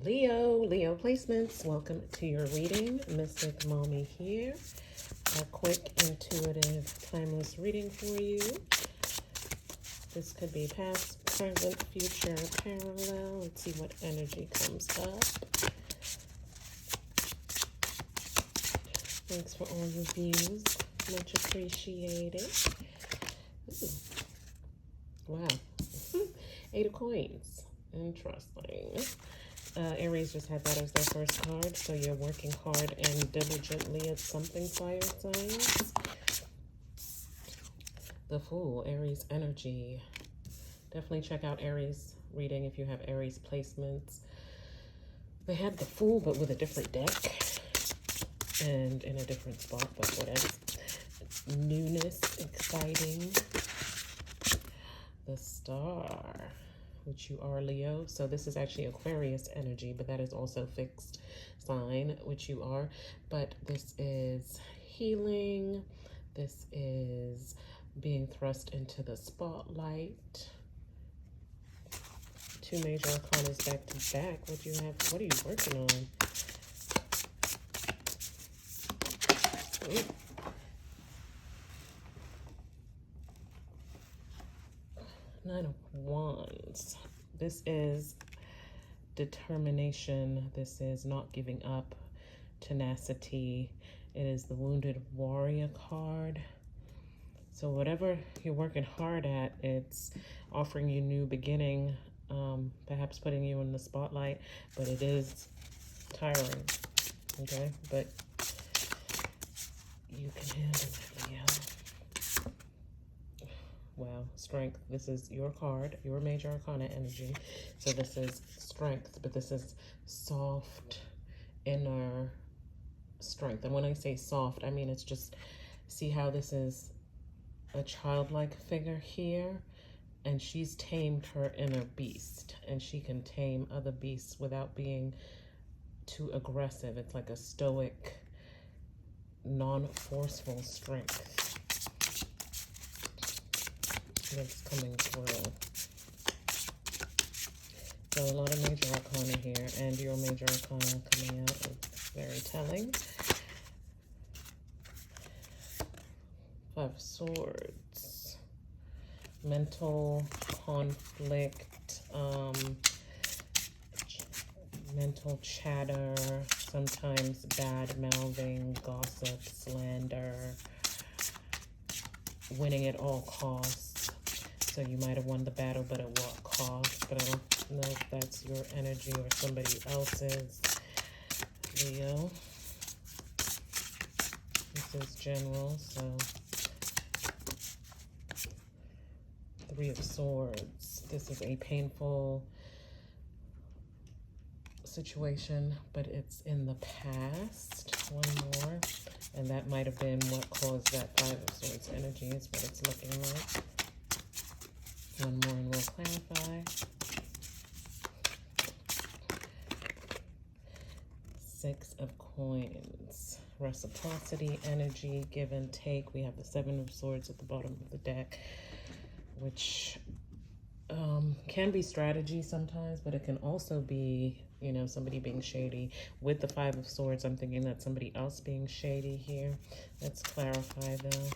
Leo placements. Welcome to your reading. Mystic Mommy here. A quick, intuitive, timeless reading for you. This could be past, present, future, parallel. Let's see what energy comes up. Thanks for all your views. Much appreciated. Ooh. Wow. 8 of coins. Interesting. Aries just had that as their first card, so you're working hard and diligently at something, fire signs. The Fool, Aries energy. Definitely check out Aries reading if you have Aries placements. They had the Fool, but with a different deck and in a different spot, but whatever. Newness, exciting. The Star, which you are, Leo. So this is actually Aquarius energy, but that is also fixed sign, which you are. But this is healing. This is being thrust into the spotlight. 2 major arcanas back to back. What are you working on? Ooh. Nine of Wands. This is determination. This is not giving up, tenacity. It is the Wounded Warrior card. So whatever you're working hard at, it's offering you new beginning, perhaps putting you in the spotlight, but it is tiring, okay? But you can handle it, Leo. Wow, strength. This is your card, your major arcana energy. So this is strength, but this is soft inner strength. And when I say soft, I mean it's just, see how this is a childlike figure here, and she's tamed her inner beast, and she can tame other beasts without being too aggressive. It's like a stoic, non-forceful strength that's coming through. So a lot of major arcana here, and your major arcana coming out is very telling. 5 of Swords. Mental conflict, mental chatter, sometimes bad mouthing, gossip, slander, winning at all costs. So you might have won the battle, but at what cost? But I don't know if that's your energy or somebody else's, Leo. This is general, so 3 of Swords. This is a painful situation, but it's in the past. One more, and that might have been what caused that 5 of Swords energy, is what it's looking like. One more and we'll clarify. 6 of Coins. Reciprocity, energy, give and take. We have the 7 of Swords at the bottom of the deck, which can be strategy sometimes, but it can also be, you know, somebody being shady. With the 5 of Swords, I'm thinking that somebody else being shady here. Let's clarify though.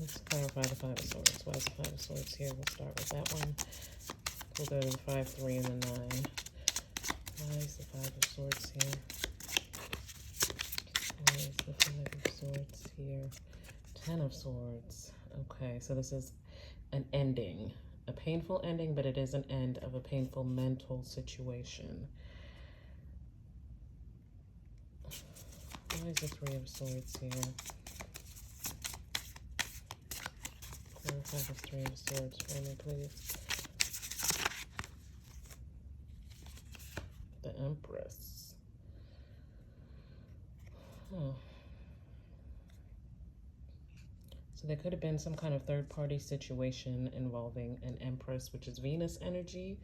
Let's clarify the 5 of Swords. Why is the 5 of Swords here? We'll start with that one. We'll go to the 5, 3, and the 9. Why is the 5 of Swords here? Why is the 5 of Swords here? 10 of Swords. Okay, so this is an ending. A painful ending, but it is an end of a painful mental situation. Why is the 3 of Swords here? Clarify the 3 of Swords for me, please. The Empress. So there could have been some kind of third-party situation involving an Empress, which is Venus energy.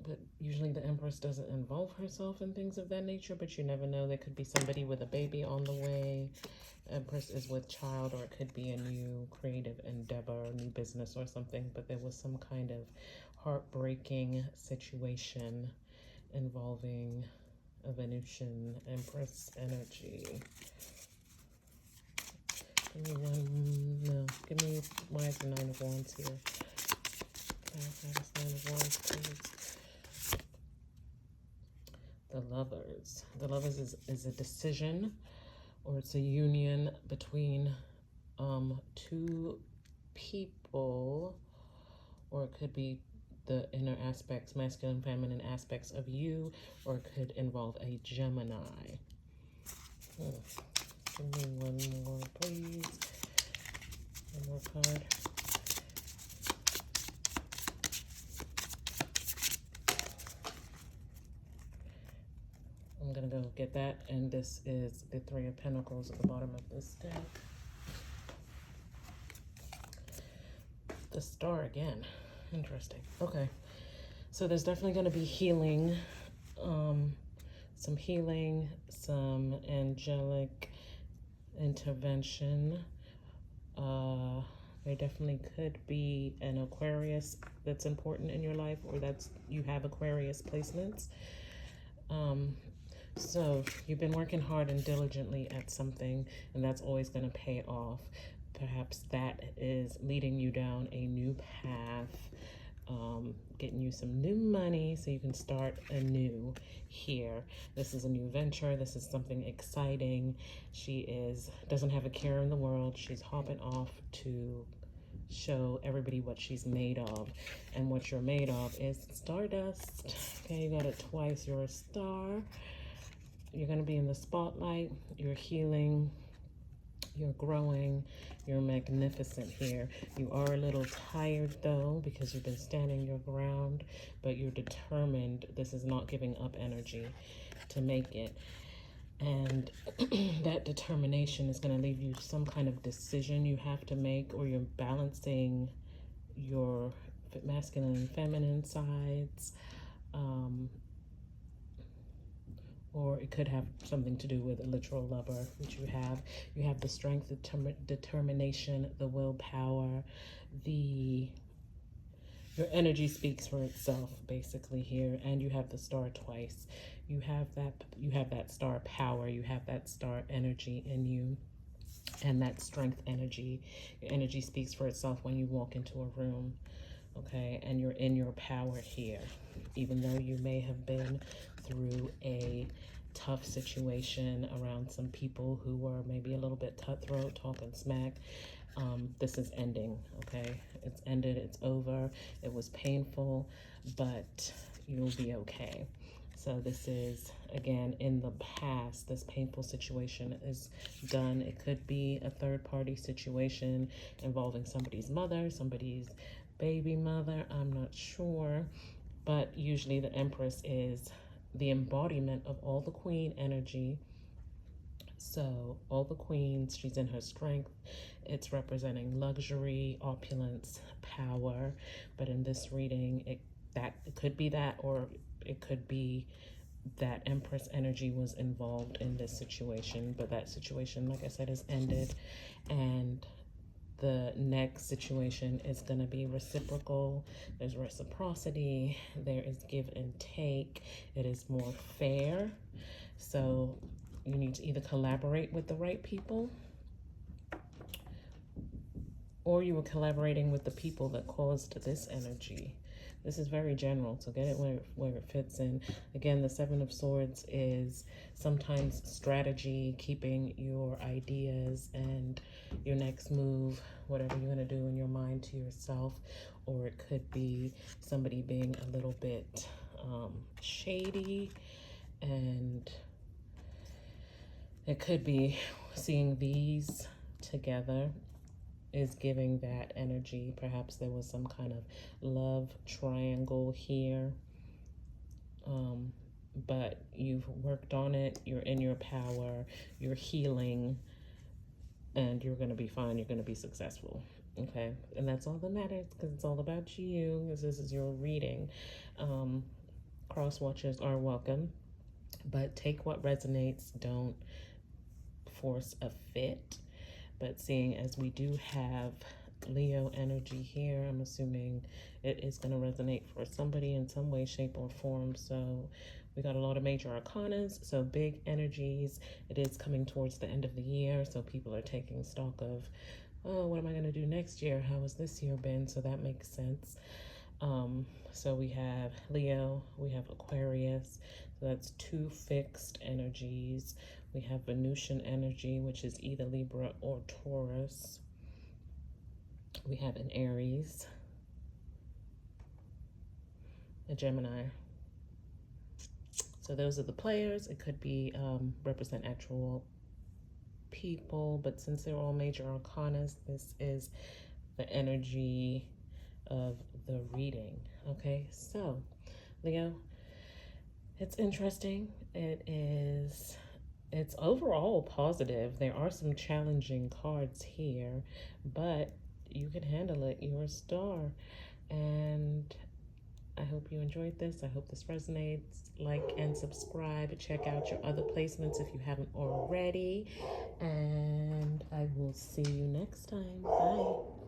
but usually the Empress doesn't involve herself in things of that nature, but you never know. There could be somebody with a baby on the way. Empress is with child, or it could be a new creative endeavor, new business or something, but there was some kind of heartbreaking situation involving a Venusian Empress energy. Give me one, no, give me, why is the Nine of Wands here? Nine of Wands, please. The Lovers. The Lovers is a decision, or it's a union between two people, or it could be the inner aspects, masculine, feminine aspects of you, or it could involve a Gemini. Give me one more, please. One more card. I'm going to go get that, and this is the Three of Pentacles at the bottom of this deck. The Star again. Interesting. Okay. So there's definitely going to be healing, some healing, some angelic intervention. There definitely could be an Aquarius that's important in your life, or that's you have Aquarius placements. So you've been working hard and diligently at something, and that's always going to pay off. Perhaps that is leading you down a new path, getting you some new money so you can start anew here. This is a new venture. This is something exciting. She doesn't have a care in the world. She's hopping off to show everybody what she's made of. And what you're made of is stardust. Okay, you got it twice. You're a star. You're going to be in the spotlight. You're healing. You're growing. You're magnificent here. You are a little tired though, because you've been standing your ground, but you're determined. This is not giving up energy to make it. And that determination is going to leave you some kind of decision you have to make, or you're balancing your masculine and feminine sides. Or it could have something to do with a literal lover, which you have. You have the strength, the determination, the willpower, your energy speaks for itself, basically here. And you have the star twice. You have that star power. You have that star energy in you, and that strength energy. Your energy speaks for itself when you walk into a room. Okay, and you're in your power here, even though you may have been through a tough situation around some people who were maybe a little bit cutthroat, talking smack. This is ending, okay? It's ended, it's over. It was painful, but you'll be okay. So this is, again, in the past, this painful situation is done. It could be a third-party situation involving somebody's mother, somebody's baby mother, I'm not sure. But usually the Empress is the embodiment of all the Queen energy. So all the queens, she's in her strength. It's representing luxury, opulence, power. But in this reading, it could be that, or it could be that Empress energy was involved in this situation. But that situation, like I said, is ended. And the next situation is going to be reciprocal. There's reciprocity. There is give and take. It is more fair. So you need to either collaborate with the right people, or you were collaborating with the people that caused this energy. This is very general, so get it where it fits in. Again, the Seven of Swords is sometimes strategy, keeping your ideas and your next move, whatever you're going to do in your mind, to yourself. Or it could be somebody being a little bit shady, and it could be seeing these together is giving that energy. Perhaps there was some kind of love triangle here, but you've worked on it. You're in your power. You're healing, and you're going to be fine. You're going to be successful. Okay, and that's all that matters, because it's all about you, because this is your reading. Cross watchers are welcome, but take what resonates. Don't force a fit. But seeing as we do have Leo energy here, I'm assuming it is going to resonate for somebody in some way, shape, or form. So we got a lot of major arcanas, so big energies. It is coming towards the end of the year, so people are taking stock of, oh, what am I going to do next year? How has this year been? So that makes sense. So we have Leo, we have Aquarius, so that's two fixed energies. We have Venusian energy, which is either Libra or Taurus. We have an Aries, a Gemini. So those are the players. It could be represent actual people, but since they're all major arcanas, this is the energy of the reading. Okay, so Leo, it's interesting. It's overall positive. There are some challenging cards here, but you can handle it. You're a star. And I hope you enjoyed this. I hope this resonates. Like and subscribe. Check out your other placements if you haven't already. And I will see you next time. Bye.